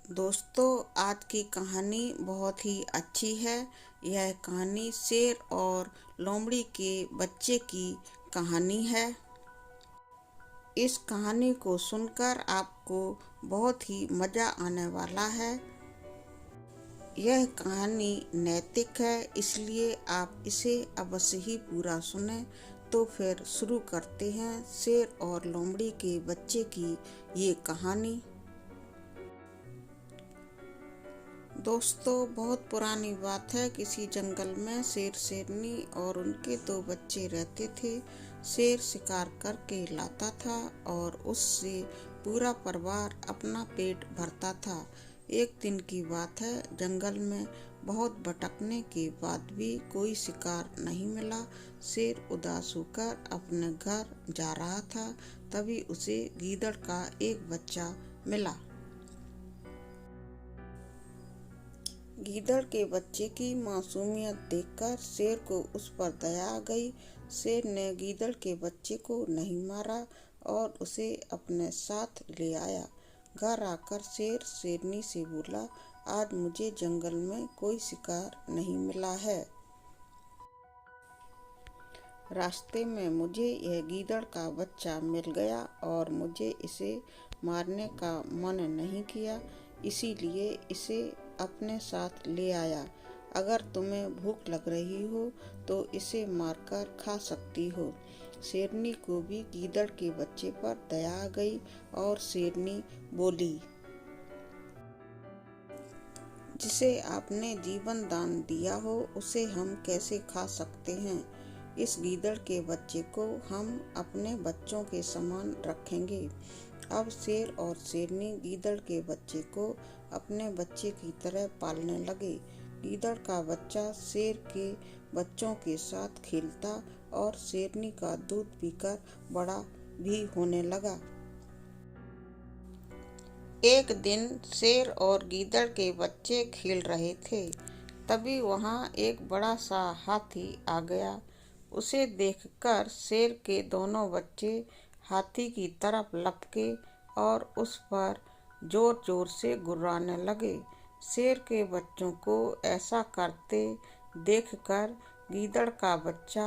दोस्तों, आज की कहानी बहुत ही अच्छी है। यह कहानी शेर और लोमड़ी के बच्चे की कहानी है। इस कहानी को सुनकर आपको बहुत ही मज़ा आने वाला है। यह कहानी नैतिक है, इसलिए आप इसे अवश्य ही पूरा सुने। तो फिर शुरू करते हैं शेर और लोमड़ी के बच्चे की ये कहानी। दोस्तों, बहुत पुरानी बात है। किसी जंगल में शेर शेरनी और उनके दो बच्चे रहते थे। शेर शिकार करके लाता था और उससे पूरा परिवार अपना पेट भरता था। एक दिन की बात है, जंगल में बहुत भटकने के बाद भी कोई शिकार नहीं मिला। शेर उदास होकर अपने घर जा रहा था, तभी उसे गीदड़ का एक बच्चा मिला। गीदड़ के बच्चे की मासूमियत देखकर शेर को उस पर दया आ गई। शेर ने गीदड़ के बच्चे को नहीं मारा और उसे अपने साथ ले आया। घर आकर शेर शेरनी से बोला, आज मुझे जंगल में कोई शिकार नहीं मिला है। रास्ते में मुझे यह गीदड़ का बच्चा मिल गया और मुझे इसे मारने का मन नहीं किया, इसीलिए इसे अपने साथ ले आया। अगर तुम्हें भूख लग रही हो तो इसे मारकर खा सकती हो। शेरनी को भी गीदड़ के बच्चे पर दया आ गई और शेरनी बोली, जिसे आपने जीवन दान दिया हो उसे हम कैसे खा सकते हैं। इस गीदड़ के बच्चे को हम अपने बच्चों के समान रखेंगे। अब शेर और शेरनी गीदड़ के बच्चे को अपने बच्चे की तरह पालने लगे। गीदड़ का बच्चा शेर के बच्चों के साथ खेलता और शेरनी का दूध पीकर बड़ा भी होने लगा। एक दिन शेर और गीदड़ के बच्चे खेल रहे थे। तभी वहां एक बड़ा सा हाथी आ गया। उसे देखकर शेर के दोनों बच्चे हाथी की तरफ लपके और उस पर जोर जोर से गुर्राने लगे। शेर के बच्चों को ऐसा करते देखकर गीदड़ का बच्चा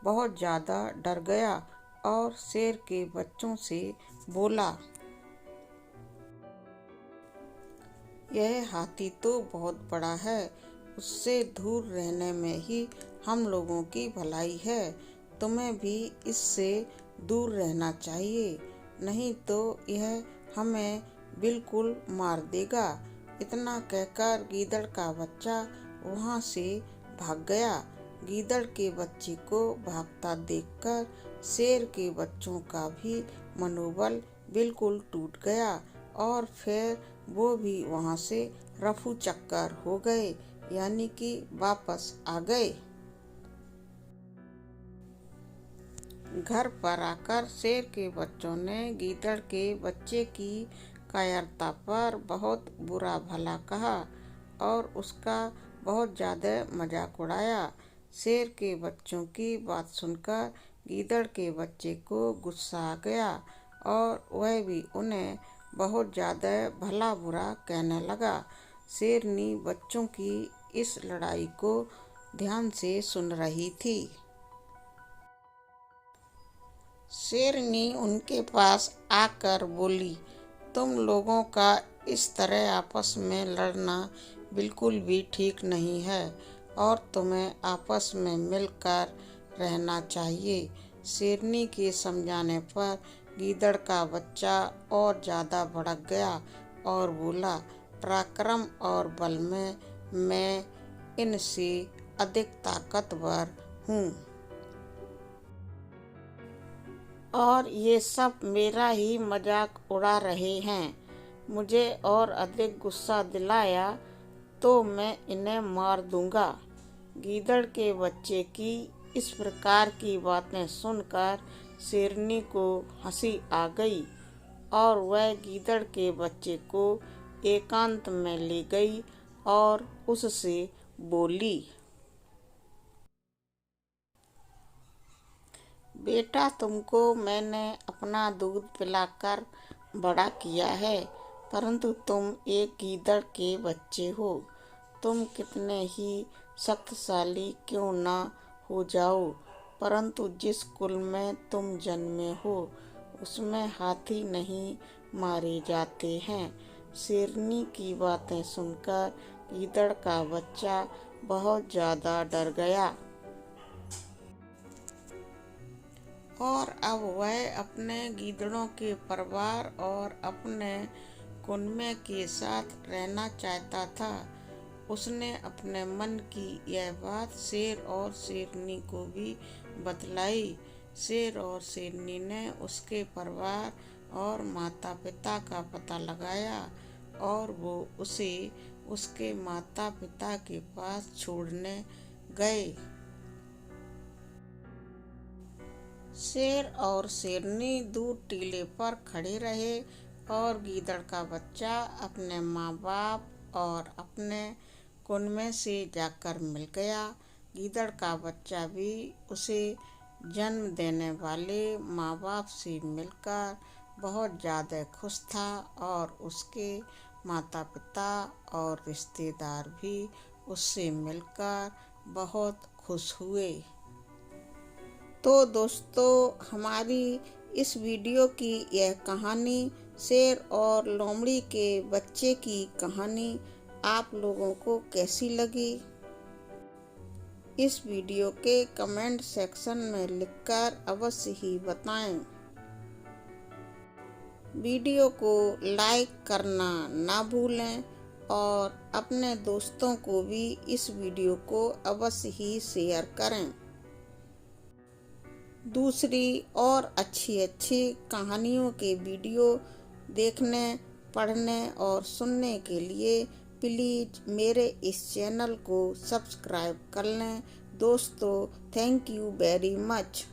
बहुत ज़्यादा डर गया और शेर के बच्चों से बोला, यह हाथी तो बहुत बड़ा है, उससे दूर रहने में ही हम लोगों की भलाई है। तुम्हें भी इससे दूर रहना चाहिए, नहीं तो यह हमें बिल्कुल मार देगा। इतना कहकर गीदड़ का बच्चा वहां से भाग गया। गीदड़ के बच्चे को भागता देखकर शेर के बच्चों का भी मनोबल बिल्कुल टूट गया और फिर वो भी वहां से रफू चक्कर हो गए, यानी कि वापस आ गए। घर पर आकर शेर के बच्चों ने गीदड़ के बच्चे की कायरता पर बहुत बुरा भला कहा और उसका बहुत ज़्यादा मजाक उड़ाया। शेर के बच्चों की बात सुनकर गीदड़ के बच्चे को गुस्सा आ गया और वह भी उन्हें बहुत ज़्यादा भला बुरा कहने लगा। शेरनी बच्चों की इस लड़ाई को ध्यान से सुन रही थी। शेरनी उनके पास आकर बोली, तुम लोगों का इस तरह आपस में लड़ना बिल्कुल भी ठीक नहीं है और तुम्हें आपस में मिलकर रहना चाहिए। शेरनी के समझाने पर गीदड़ का बच्चा और ज़्यादा भड़क गया और बोला, पराक्रम और बल में मैं इनसे अधिक ताकतवर हूँ और ये सब मेरा ही मजाक उड़ा रहे हैं। मुझे और अधिक गुस्सा दिलाया तो मैं इन्हें मार दूंगा। गीदड़ के बच्चे की इस प्रकार की बातें सुनकर शेरनी को हंसी आ गई और वह गीदड़ के बच्चे को एकांत में ले गई और उससे बोली, बेटा, तुमको मैंने अपना दूध पिलाकर बड़ा किया है। परंतु तुम एक गीदड़ के बच्चे हो। तुम कितने ही शक्तिशाली क्यों ना हो जाओ, परंतु जिस कुल में तुम जन्मे हो उसमें हाथी नहीं मारे जाते हैं। शेरनी की बातें सुनकर गीदड़ का बच्चा बहुत ज़्यादा डर गया और अब वह अपने गीदड़ों के परिवार और अपने कुनबे के साथ रहना चाहता था। उसने अपने मन की यह बात शेर और शेरनी को भी बतलाई। शेर और शेरनी ने उसके परिवार और माता पिता का पता लगाया और वो उसे उसके माता पिता के पास छोड़ने गए। शेर और शेरनी दूर टीले पर खड़े रहे और गीदड़ का बच्चा अपने माँ बाप और अपने कुनबे से जाकर मिल गया। गीदड़ का बच्चा भी उसे जन्म देने वाले माँ बाप से मिलकर बहुत ज़्यादा खुश था और उसके माता पिता और रिश्तेदार भी उससे मिलकर बहुत खुश हुए। तो दोस्तों, हमारी इस वीडियो की यह कहानी शेर और लोमड़ी के बच्चे की कहानी आप लोगों को कैसी लगी? इस वीडियो के कमेंट सेक्शन में लिखकर अवश्य ही बताएं। वीडियो को लाइक करना ना भूलें और अपने दोस्तों को भी इस वीडियो को अवश्य ही शेयर करें। दूसरी और अच्छी कहानियों के वीडियो देखने, पढ़ने और सुनने के लिए प्लीज़ मेरे इस चैनल को सब्सक्राइब कर लें। दोस्तों, थैंक यू वेरी मच।